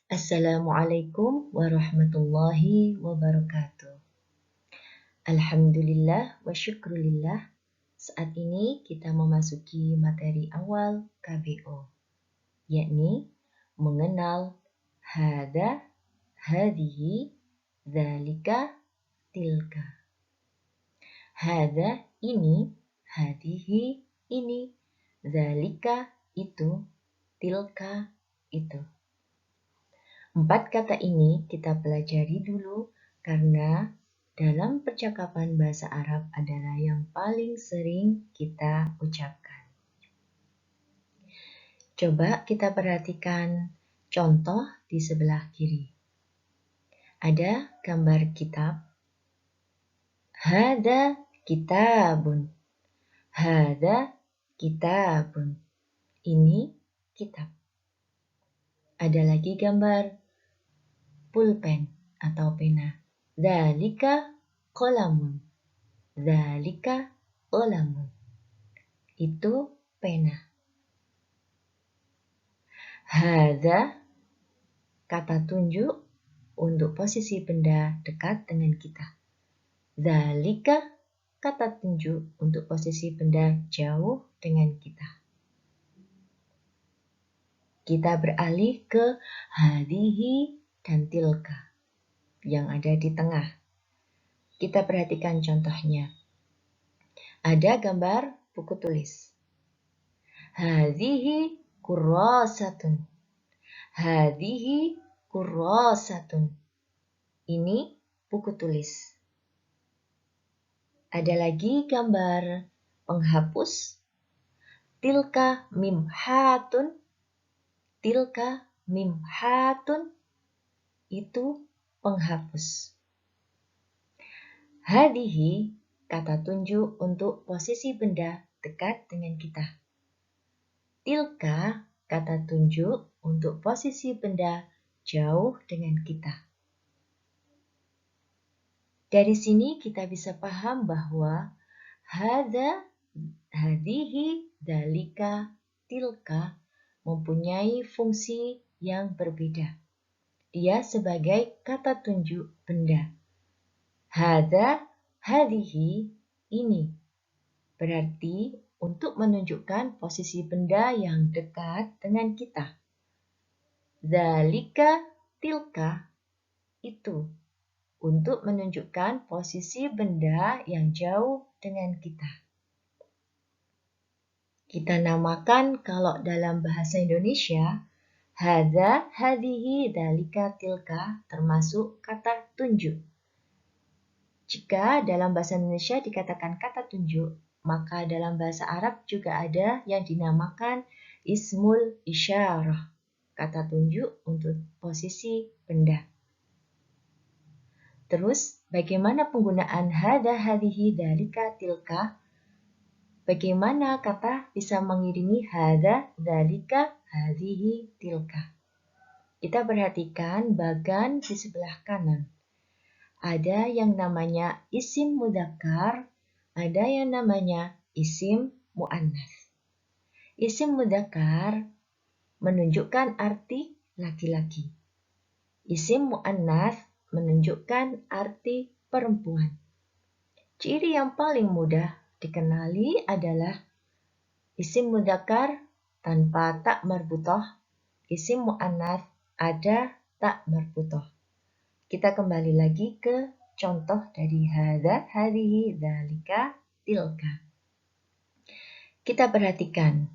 Assalamualaikum warahmatullahi wabarakatuh. Alhamdulillah wa syukrulillah. Saat ini kita memasuki materi awal KBO, yakni mengenal hada, hadihi, dzalika, tilka. Hada ini, hadihi ini, dzalika itu, tilka itu. 4 kata ini kita pelajari dulu karena dalam percakapan bahasa Arab adalah yang paling sering kita ucapkan. Coba kita perhatikan contoh di sebelah kiri. Ada gambar kitab. Hada kitabun. Hada kitabun. Ini kitab. Ada lagi gambar pulpen atau pena. Dzalika qalamun. Dzalika qalamun. Itu pena. Hadza kata tunjuk untuk posisi benda dekat dengan kita. Dzalika kata tunjuk untuk posisi benda jauh dengan kita. Kita beralih ke hadihi dan tilka yang ada di tengah. Kita perhatikan contohnya. Ada gambar buku tulis. Hadihi kurrasatun. Hadihi kurrasatun. Ini buku tulis. Ada lagi gambar penghapus. Tilka mimhatun. Tilka mimhatun. Itu penghapus. Hadihi kata tunjuk untuk posisi benda dekat dengan kita. Tilka kata tunjuk untuk posisi benda jauh dengan kita. Dari sini kita bisa paham bahwa hadza, hadihi, dzalika, tilka mempunyai fungsi yang berbeda. Dia sebagai kata tunjuk benda. Hadza, hadihi, ini. Berarti untuk menunjukkan posisi benda yang dekat dengan kita. Dzalika, tilka, itu. Untuk menunjukkan posisi benda yang jauh dengan kita. Kita namakan kalau dalam bahasa Indonesia, hadza, hadihi, dzalika, tilka termasuk kata tunjuk. Jika dalam bahasa Indonesia dikatakan kata tunjuk, maka dalam bahasa Arab juga ada yang dinamakan ismul isyarah, kata tunjuk untuk posisi benda. Terus, bagaimana penggunaan hada, hadihi, dzalika, tilka? Bagaimana kata bisa mengiringi hada, dzalika, hadihi, tilka? Kita perhatikan bagan di sebelah kanan. Ada yang namanya isim mudzakkar, ada yang namanya isim muannas. Isim mudzakkar menunjukkan arti laki-laki. Isim muannas menunjukkan arti perempuan. Ciri yang paling mudah dikenali adalah isim mudzakkar tanpa tak marbutoh, isim muannas ada tak marbutoh. Kita kembali lagi ke contoh dari hadza, hadihi, dzalika, tilka. Kita perhatikan.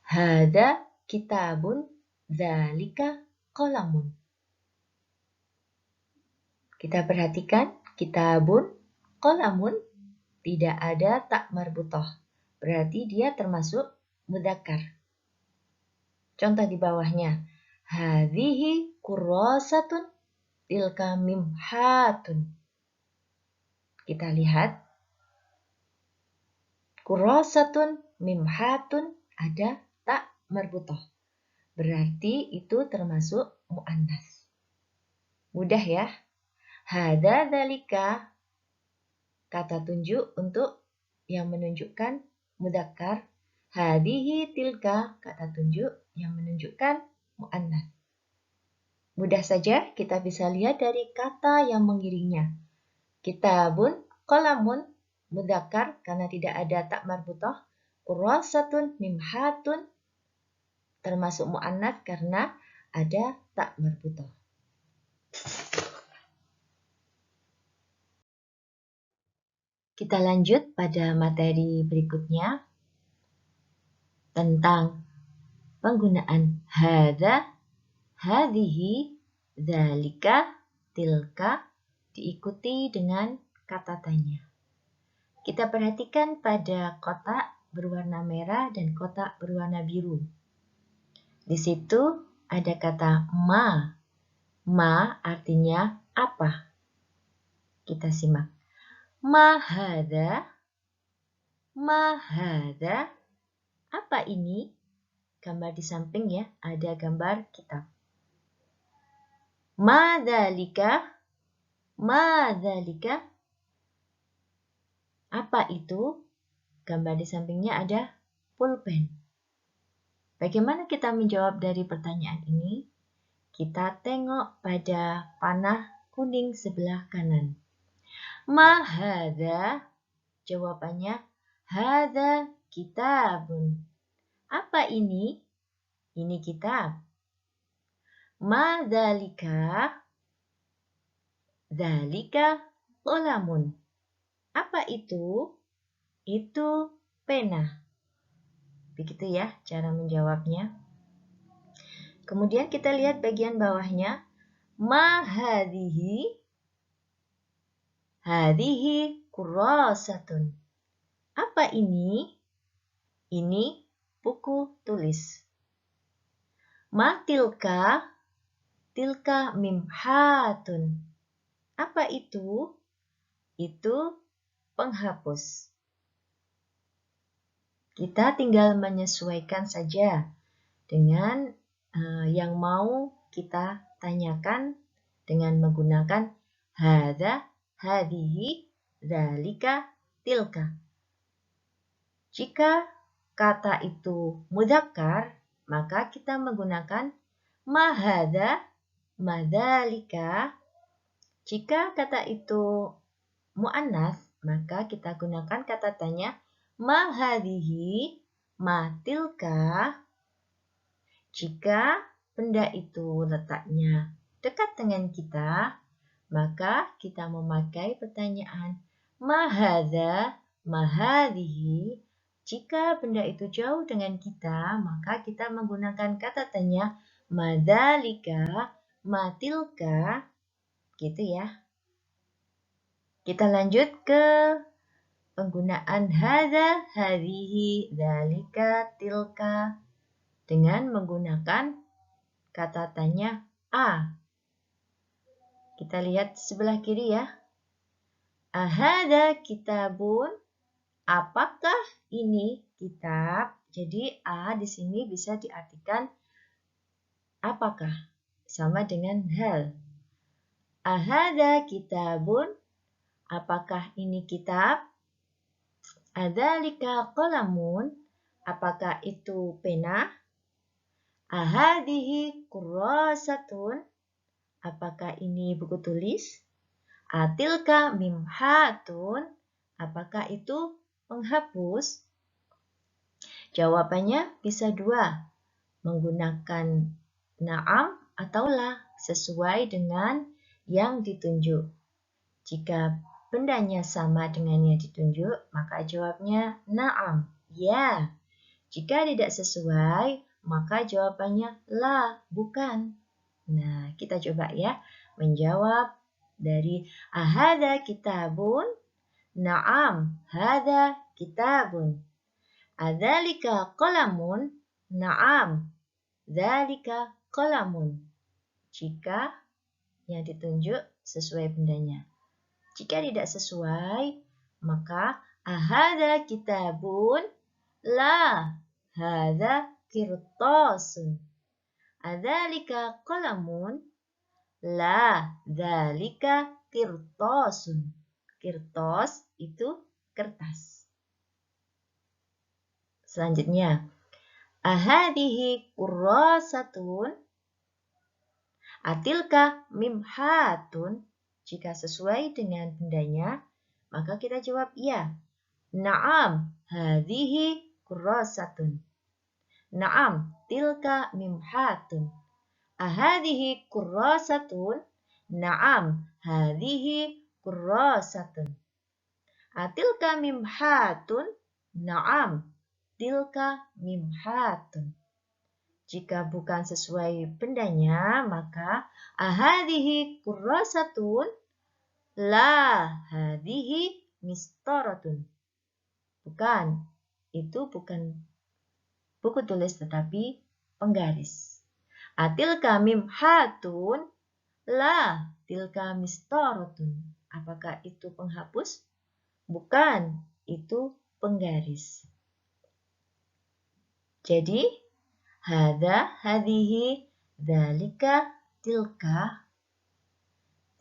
Hadza kitabun, dzalika qalamun. Kita perhatikan kitabun, qalamun tidak ada tak marbutoh. Berarti dia termasuk mudzakkar. Contoh di bawahnya. Hadhihi kurrasatun, tilka mimhatun. Kita lihat. Kurrasatun, mimhatun ada tak marbutoh. Berarti itu termasuk muannas. Mudah ya. Hadza dzalika kata tunjuk untuk yang menunjukkan mudzakkar. Hadihi tilka kata tunjuk yang menunjukkan muannas. Mudah saja kita bisa lihat dari kata yang mengiringnya. Kitabun, qalamun, mudzakkar karena tidak ada tak marbutah, kurasatun, mimhatun, termasuk mu'annats karena ada tak marbutah. Kita lanjut pada materi berikutnya tentang penggunaan hadza, hadhihi, dzalika, tilka diikuti dengan kata tanya. Kita perhatikan pada kotak berwarna merah dan kotak berwarna biru. Di situ ada kata ma. Ma artinya apa? Kita simak. Ma hadza, ma hadza. Apa ini? Gambar di samping ya, ada gambar kitab. Ma dzalika, ma dzalika. Apa itu? Gambar di sampingnya ada pulpen. Bagaimana kita menjawab dari pertanyaan ini? Kita tengok pada panah kuning sebelah kanan. Ma hadza? Jawabannya hadza kitabun. Apa ini? Ini kitab. Ma dzalika? Dzalika qalamun. Apa itu? Itu pena. Begitu ya cara menjawabnya. Kemudian kita lihat bagian bawahnya. Ma hadhihi? Hadhihi kurasatun. Apa ini? Ini buku tulis. Ma tilka? Tilka mimhatun. Apa itu? Itu penghapus. Kita tinggal menyesuaikan saja dengan yang mau kita tanyakan dengan menggunakan hadza, hadhihi, dzalika, tilka. Jika kata itu mudzakkar, maka kita menggunakan ma hadza, ma dzalika. Jika kata itu mu'annats, maka kita gunakan kata tanya ma hadhihi, ma tilka. Jika benda itu letaknya dekat dengan kita, maka kita memakai pertanyaan ma hadza, ma hadhihi. Jika benda itu jauh dengan kita, maka kita menggunakan kata tanya ma dzalika, ma tilka. Gitu ya. Kita lanjut ke penggunaan hadza, hadhihi, dzalika, tilka dengan menggunakan kata tanya a. Kita lihat sebelah kiri ya. Ahadza kitabun? Apakah ini kitab? Jadi a di sini bisa diartikan apakah, sama dengan hal. Ahadza kitabun? Apakah ini kitab? Adzalika qalamun? Apakah itu pena? Ahadhihi kurasatun? Apakah ini buku tulis? Atilka mimhatun? Apakah itu penghapus? Jawabannya bisa dua, menggunakan na'am atau la, sesuai dengan yang ditunjuk. Jika bendanya sama dengan yang ditunjuk, maka jawabnya na'am, ya. Jika tidak sesuai, maka jawabannya la, bukan. Nah, kita coba ya menjawab dari ahadza kitabun? Na'am, hadza kitabun. Adzalika qalamun? Na'am, dzalika qalamun. Jika yang ditunjuk sesuai bendanya. Jika tidak sesuai, maka ahadza kitabun? La, hadza qirtasun. Adzalika qalamun? La, dzalika qirtasun. Qirtas itu kertas. Selanjutnya, ahadhihi kurasatun? Atilka mimhatun? Jika sesuai dengan bendanya, maka kita jawab iya. Naam, hadhihi kurrasatun. Naam, tilka mimhatun. Ahadhihi kurrasatun? Naam, hadhihi kurrasatun. Atilka mimhatun? Naam, tilka mimhatun. Jika bukan sesuai bendanya, maka ahadhihi kurrasatun? La, hadhihi mistaratun. Bukan, itu bukan buku tulis tetapi penggaris. Atilka mimhatun? La, tilka mistaratun. Apakah itu penghapus? Bukan, itu penggaris. Jadi, hadza, hadhihi, dzalika, tilka.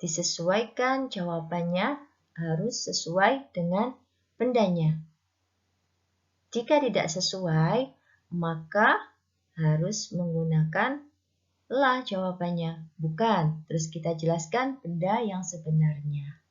Disesuaikan jawabannya harus sesuai dengan bendanya. Jika tidak sesuai, maka harus menggunakan la jawabannya. Bukan, terus kita jelaskan benda yang sebenarnya.